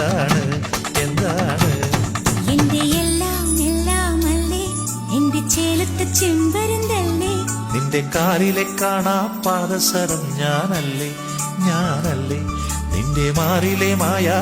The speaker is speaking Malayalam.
എന്താണ് എന്താണ് എന്റെ എല്ലാം എല്ലാം അല്ലേ, എന്റെ ചേലത്തെ ചെമ്പരുന്തല്ലേ, നിന്റെ കാലിലെ കാണാ പാദസരം ഞാനല്ലേ ഞാനല്ലേ, നിന്റെ മാറിലെ മായാ